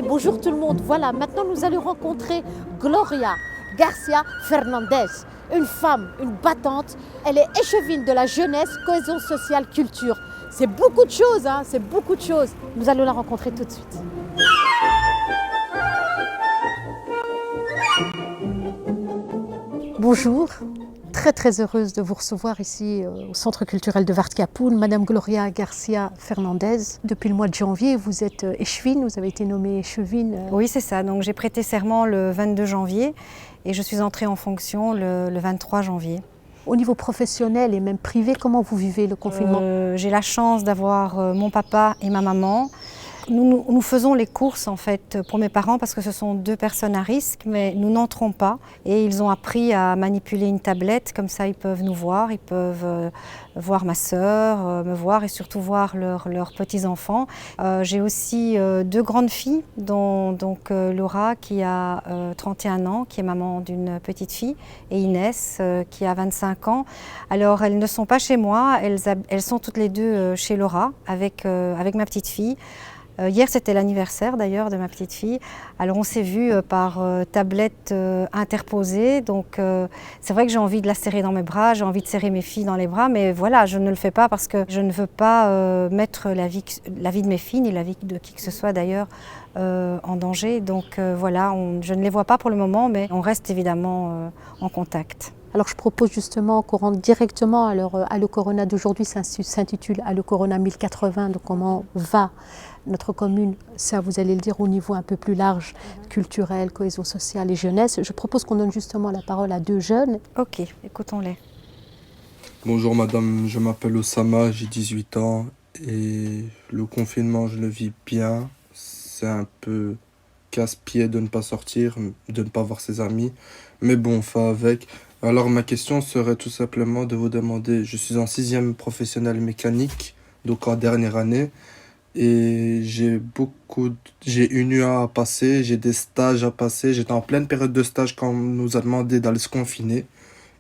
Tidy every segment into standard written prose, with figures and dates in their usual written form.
Ok, bonjour tout le monde. Voilà, maintenant nous allons rencontrer Gloria Garcia Fernandez, une femme, une battante. Elle est échevine de la jeunesse, cohésion sociale, culture. C'est beaucoup de choses, hein, c'est beaucoup de choses. Nous allons la rencontrer tout de suite. Bonjour, très heureuse de vous recevoir ici au Centre culturel de Waard-Kapoen. Madame Gloria Garcia Fernandez, depuis le mois de janvier, vous êtes échevine, vous avez été nommée échevine. Oui, c'est ça. Donc j'ai prêté serment le 22 janvier et je suis entrée en fonction le 23 janvier. Au niveau professionnel et même privé, comment vous vivez le confinement? J'ai la chance d'avoir mon papa et ma maman. Nous faisons les courses en fait pour mes parents parce que ce sont deux personnes à risque, mais nous n'entrons pas et ils ont appris à manipuler une tablette, comme ça ils peuvent nous voir, ils peuvent voir ma sœur, me voir et surtout voir leurs petits-enfants. J'ai aussi deux grandes filles, dont donc Laura qui a 31 ans, qui est maman d'une petite fille, et Inès qui a 25 ans. Alors elles ne sont pas chez moi, elles sont toutes les deux chez Laura avec ma petite fille. Hier, c'était l'anniversaire d'ailleurs de ma petite fille. Alors on s'est vu par tablette interposée. Donc c'est vrai que j'ai envie de la serrer dans mes bras, j'ai envie de serrer mes filles dans les bras. Mais voilà, je ne le fais pas parce que je ne veux pas mettre la vie de mes filles, ni la vie de qui que ce soit d'ailleurs, en danger. Donc voilà, je ne les vois pas pour le moment, mais on reste évidemment en contact. Alors je propose justement qu'on rentre directement. Alors Allo Corona d'aujourd'hui s'intitule Allo Corona 1080, donc comment va notre commune, ça vous allez le dire au niveau un peu plus large, culturel, cohésion sociale et jeunesse. Je propose qu'on donne justement la parole à deux jeunes. Ok, écoutons-les. Bonjour madame, je m'appelle Osama, j'ai 18 ans et le confinement je le vis bien. C'est un peu casse-pied de ne pas sortir, de ne pas voir ses amis, mais bon, on fait avec. Alors ma question serait tout simplement de vous demander, je suis en 6e professionnel mécanique, donc en dernière année, et j'ai une UA à passer, j'ai des stages à passer, j'étais en pleine période de stage quand on nous a demandé d'aller se confiner,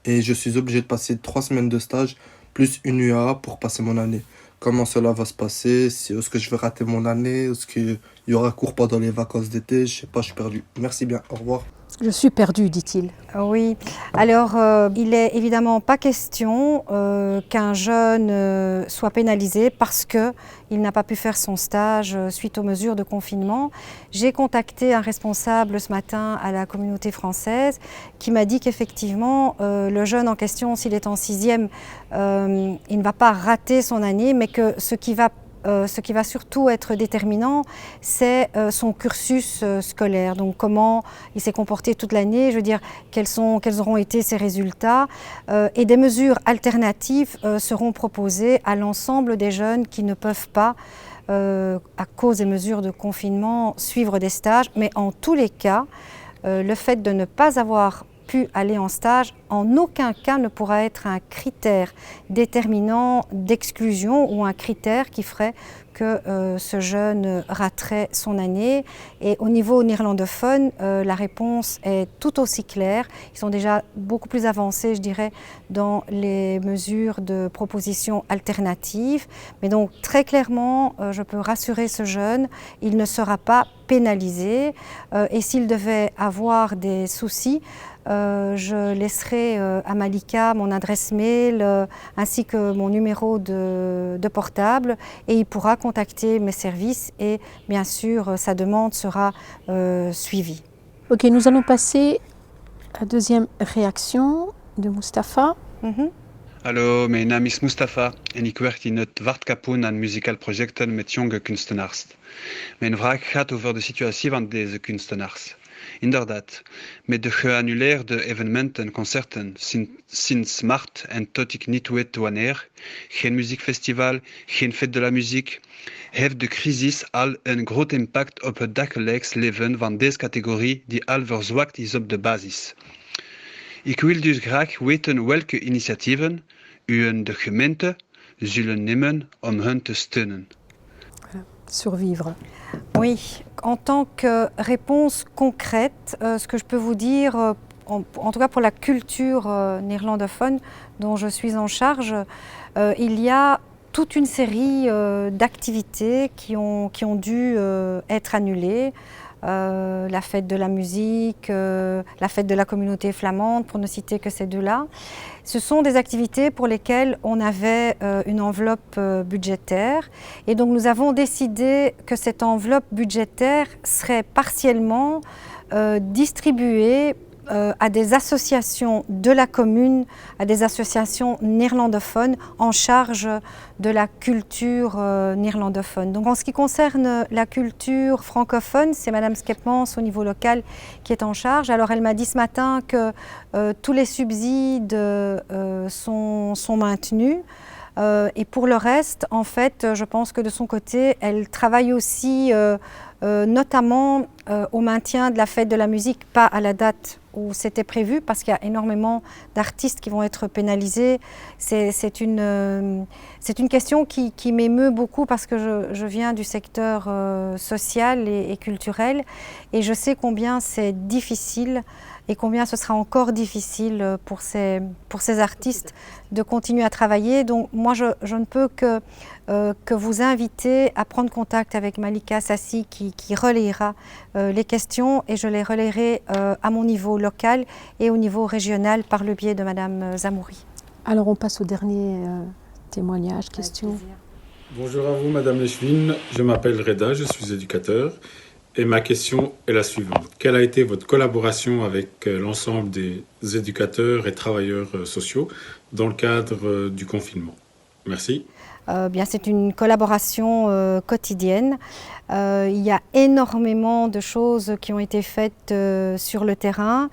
et je suis obligé de passer 3 semaines de stage, plus une UA pour passer mon année. Comment cela va se passer? Est-ce que je vais rater mon année? Est-ce qu'il y aura cours pendant les vacances d'été? Je sais pas, je suis perdu. Merci bien, au revoir. Je suis perdu, dit-il. Oui, alors il est évidemment pas question qu'un jeune soit pénalisé parce qu'il n'a pas pu faire son stage suite aux mesures de confinement. J'ai contacté un responsable ce matin à la communauté française qui m'a dit qu'effectivement le jeune en question, s'il est en 6e, il ne va pas rater son année, mais que ce qui va surtout être déterminant, c'est son cursus scolaire. Donc comment il s'est comporté toute l'année, je veux dire, quels auront été ses résultats. Et des mesures alternatives seront proposées à l'ensemble des jeunes qui ne peuvent pas, à cause des mesures de confinement, suivre des stages. Mais en tous les cas, le fait de ne pas avoir pu aller en stage, en aucun cas ne pourra être un critère déterminant d'exclusion ou un critère qui ferait que ce jeune raterait son année. Et au niveau néerlandophone, la réponse est tout aussi claire. Ils sont déjà beaucoup plus avancés, je dirais, dans les mesures de proposition alternatives. Mais donc, très clairement, je peux rassurer ce jeune, il ne sera pas pénalisé. Et s'il devait avoir des soucis, je laisserai à Malika mon adresse mail ainsi que mon numéro de portable et il pourra contacter mes services et bien sûr sa demande sera suivie. Ok, nous allons passer à la deuxième réaction de Mustapha. Hallo, mijn naam is Mustafa en ik werk in het Waard-Kapoen aan muzikale projecten met jonge kunstenaars. Mijn vraag gaat over de situatie van deze kunstenaars. Inderdaad, met de geannuleerde evenementen en concerten sinds maart en tot ik niet weet wanneer, geen muziekfestival, geen fête de la muziek, heeft de crisis al een groot impact op het dagelijks leven van deze categorie die al verzwakt is op de basis. Ik wil dus graag weten welke initiatieven u en de gemeente zullen nemen om hen te steunen. Survivre. Oui, en tant que réponse concrète, ce que je peux vous dire, en tout cas pour la culture néerlandophone dont je suis en charge, il y a toute une série d'activités qui ont dû être annulées. la fête de la musique, la fête de la communauté flamande, pour ne citer que ces deux-là. Ce sont des activités pour lesquelles on avait une enveloppe budgétaire et donc nous avons décidé que cette enveloppe budgétaire serait partiellement distribuée à des associations de la commune, à des associations néerlandophones en charge de la culture néerlandophone. Donc en ce qui concerne la culture francophone, c'est Madame Skepmans au niveau local qui est en charge. Alors elle m'a dit ce matin que tous les subsides sont maintenus. Et pour le reste, en fait, je pense que de son côté, elle travaille aussi notamment au maintien de la fête de la musique, pas à la date où c'était prévu, parce qu'il y a énormément d'artistes qui vont être pénalisés. C'est une question qui m'émeut beaucoup parce que je viens du secteur social et culturel et je sais combien c'est difficile et combien ce sera encore difficile pour ces artistes de continuer à travailler. Donc moi, je ne peux que vous inviter à prendre contact avec Malika Sassi qui relayera les questions et je les relayerai à mon niveau local et au niveau régional par le biais de Madame Zamouri. Alors on passe au dernier témoignage, question. Bonjour à vous Madame Lechvin, je m'appelle Reda, je suis éducateur. Et ma question est la suivante. Quelle a été votre collaboration avec l'ensemble des éducateurs et travailleurs sociaux dans le cadre du confinement? Merci. Bien, c'est une collaboration quotidienne. Il y a énormément de choses qui ont été faites sur le terrain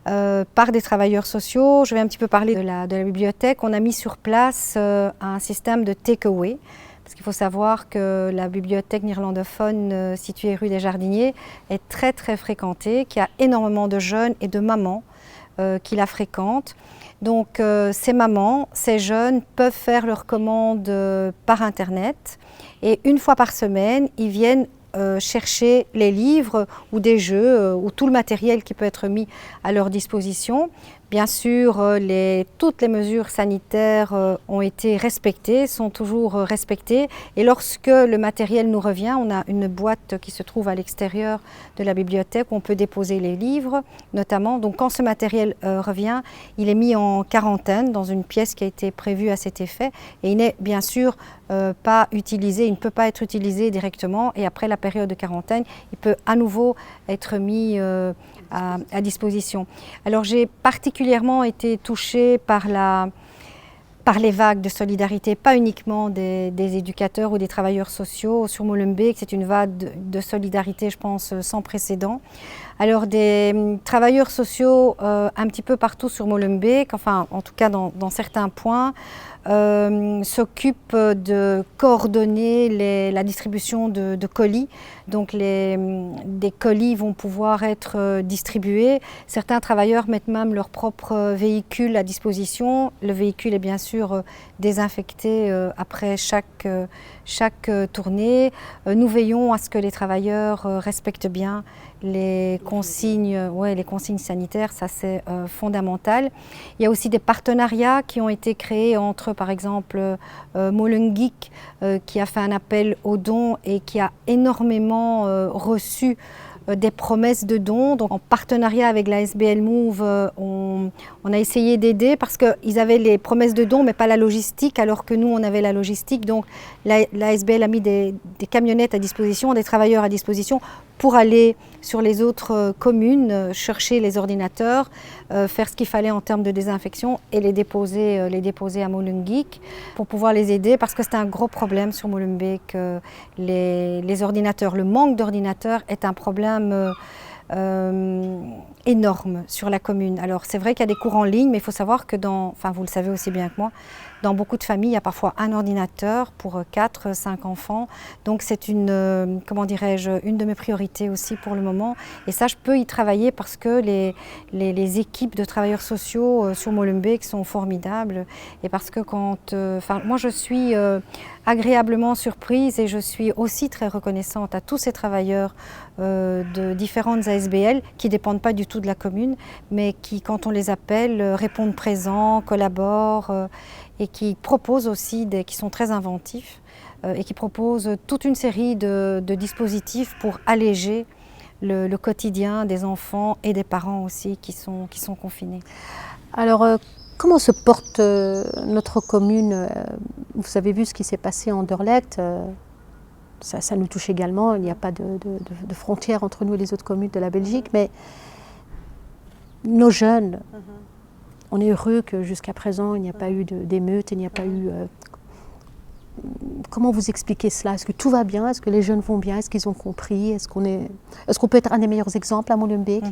par des travailleurs sociaux. Je vais un petit peu parler de la bibliothèque. On a mis sur place un système de take-away. Parce qu'il faut savoir que la bibliothèque néerlandophone située rue des Jardiniers est très très fréquentée, qu'il y a énormément de jeunes et de mamans qui la fréquentent. Donc ces mamans, ces jeunes peuvent faire leurs commandes par Internet et une fois par semaine, ils viennent chercher les livres ou des jeux ou tout le matériel qui peut être mis à leur disposition. Bien sûr, toutes les mesures sanitaires ont été respectées, sont toujours respectées. Et lorsque le matériel nous revient, on a une boîte qui se trouve à l'extérieur de la bibliothèque où on peut déposer les livres, notamment. Donc quand ce matériel revient, il est mis en quarantaine dans une pièce qui a été prévue à cet effet. Et il n'est bien sûr pas utilisé, il ne peut pas être utilisé directement. Et après la période de quarantaine, il peut à nouveau être mis à disposition. Alors j'ai particulièrement été touchée par les vagues de solidarité, pas uniquement des éducateurs ou des travailleurs sociaux sur Molenbeek, c'est une vague de solidarité, je pense, sans précédent. Alors des travailleurs sociaux un petit peu partout sur Molenbeek, enfin en tout cas dans certains points, s'occupent de coordonner la distribution de colis. Donc des colis vont pouvoir être distribués. Certains travailleurs mettent même leur propre véhicule à disposition. Le véhicule est bien sûr désinfecté après chaque tournée. Nous veillons à ce que les travailleurs respectent bien les consignes sanitaires, ça c'est fondamental. Il y a aussi des partenariats qui ont été créés entre, par exemple, Molenbeek qui a fait un appel aux dons et qui a énormément reçu des promesses de dons. Donc en partenariat avec la SBL Move, on a essayé d'aider parce qu'ils avaient les promesses de dons mais pas la logistique, alors que nous on avait la logistique. Donc la SBL a mis des camionnettes à disposition, des travailleurs à disposition pour aller sur les autres communes, chercher les ordinateurs, faire ce qu'il fallait en termes de désinfection et les déposer à Molenbeek pour pouvoir les aider parce que c'est un gros problème sur Molenbeek. Les ordinateurs, le manque d'ordinateurs est un problème énorme sur la commune. Alors c'est vrai qu'il y a des cours en ligne, mais il faut savoir que vous le savez aussi bien que moi, dans beaucoup de familles, il y a parfois un ordinateur pour 4-5 enfants. Donc c'est une de mes priorités aussi pour le moment. Et ça, je peux y travailler parce que les équipes de travailleurs sociaux sur Molenbeek sont formidables. Et parce que moi je suis agréablement surprise et je suis aussi très reconnaissante à tous ces travailleurs de différentes ASBL qui ne dépendent pas du tout de la commune, mais qui, quand on les appelle, répondent présents, collaborent et qui proposent aussi, qui sont très inventifs et qui proposent toute une série de dispositifs pour alléger le quotidien des enfants et des parents aussi qui sont confinés. Alors, comment se porte notre commune? Vous avez vu ce qui s'est passé en Anderlecht. Ça nous touche également. Il n'y a pas de frontière entre nous et les autres communes de la Belgique. Mais nos jeunes, on est heureux que jusqu'à présent, il n'y a pas eu d'émeute, il n'y a pas eu... Comment vous expliquez cela? Est-ce que tout va bien? Est-ce que les jeunes vont bien? Est-ce qu'ils ont compris? Est-ce qu'on peut être un des meilleurs exemples à Molenbeek?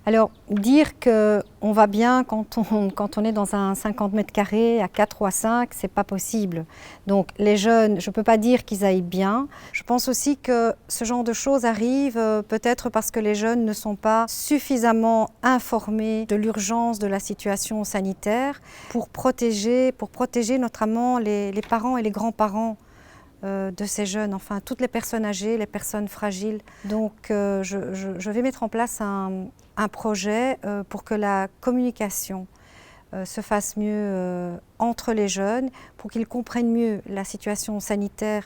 Alors, dire qu'on va bien quand on est dans un 50 mètres carrés à 4 ou à 5, c'est pas possible. Donc, les jeunes, je ne peux pas dire qu'ils aillent bien. Je pense aussi que ce genre de choses arrive peut-être parce que les jeunes ne sont pas suffisamment informés de l'urgence de la situation sanitaire pour protéger notamment les parents et les grands-parents de ces jeunes, enfin toutes les personnes âgées, les personnes fragiles. Donc je vais mettre en place un projet pour que la communication se fasse mieux entre les jeunes, pour qu'ils comprennent mieux la situation sanitaire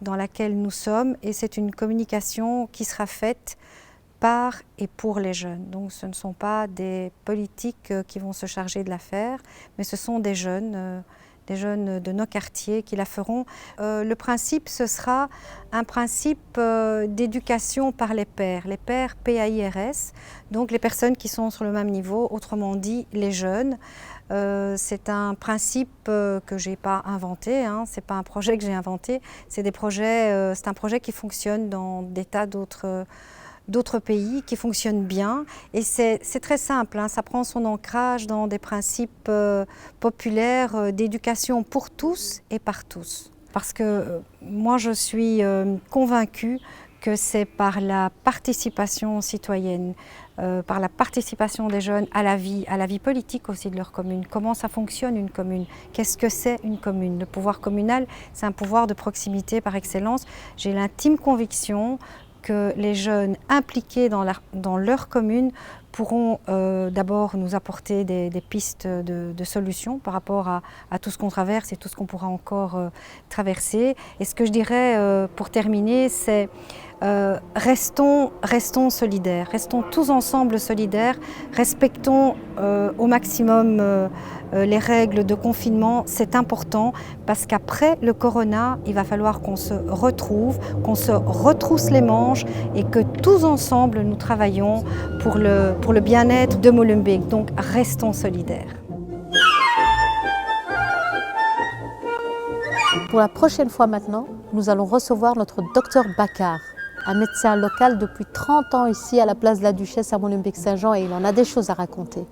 dans laquelle nous sommes. Et c'est une communication qui sera faite par et pour les jeunes. Donc ce ne sont pas des politiques qui vont se charger de l'affaire, mais ce sont des jeunes de nos quartiers qui la feront. Le principe, ce sera un principe d'éducation par les pairs PAIRS, donc les personnes qui sont sur le même niveau, autrement dit les jeunes. C'est un principe que je n'ai pas inventé, ce n'est pas un projet que j'ai inventé, c'est un projet qui fonctionne dans des tas d'autres pays, qui fonctionnent bien, et c'est très simple, ça prend son ancrage dans des principes populaires d'éducation pour tous et par tous. Parce que moi je suis convaincue que c'est par la participation citoyenne, par la participation des jeunes à la vie politique aussi de leur commune. Comment ça fonctionne une commune? Qu'est-ce que c'est une commune? Le pouvoir communal, c'est un pouvoir de proximité par excellence. J'ai l'intime conviction que les jeunes impliqués dans leur commune pourront d'abord nous apporter des pistes de solutions par rapport à tout ce qu'on traverse et tout ce qu'on pourra encore traverser. Et ce que je dirais pour terminer, c'est restons solidaires, restons tous ensemble solidaires, respectons au maximum les règles de confinement, c'est important parce qu'après le corona, il va falloir qu'on se retrouve, qu'on se retrousse les manches et que tous ensemble nous travaillons pour le bien-être de Molenbeek. Donc restons solidaires. Pour la prochaine fois maintenant, nous allons recevoir notre docteur Bakar, un médecin local depuis 30 ans ici à la place de la Duchesse à Molenbeek-Saint-Jean, et il en a des choses à raconter.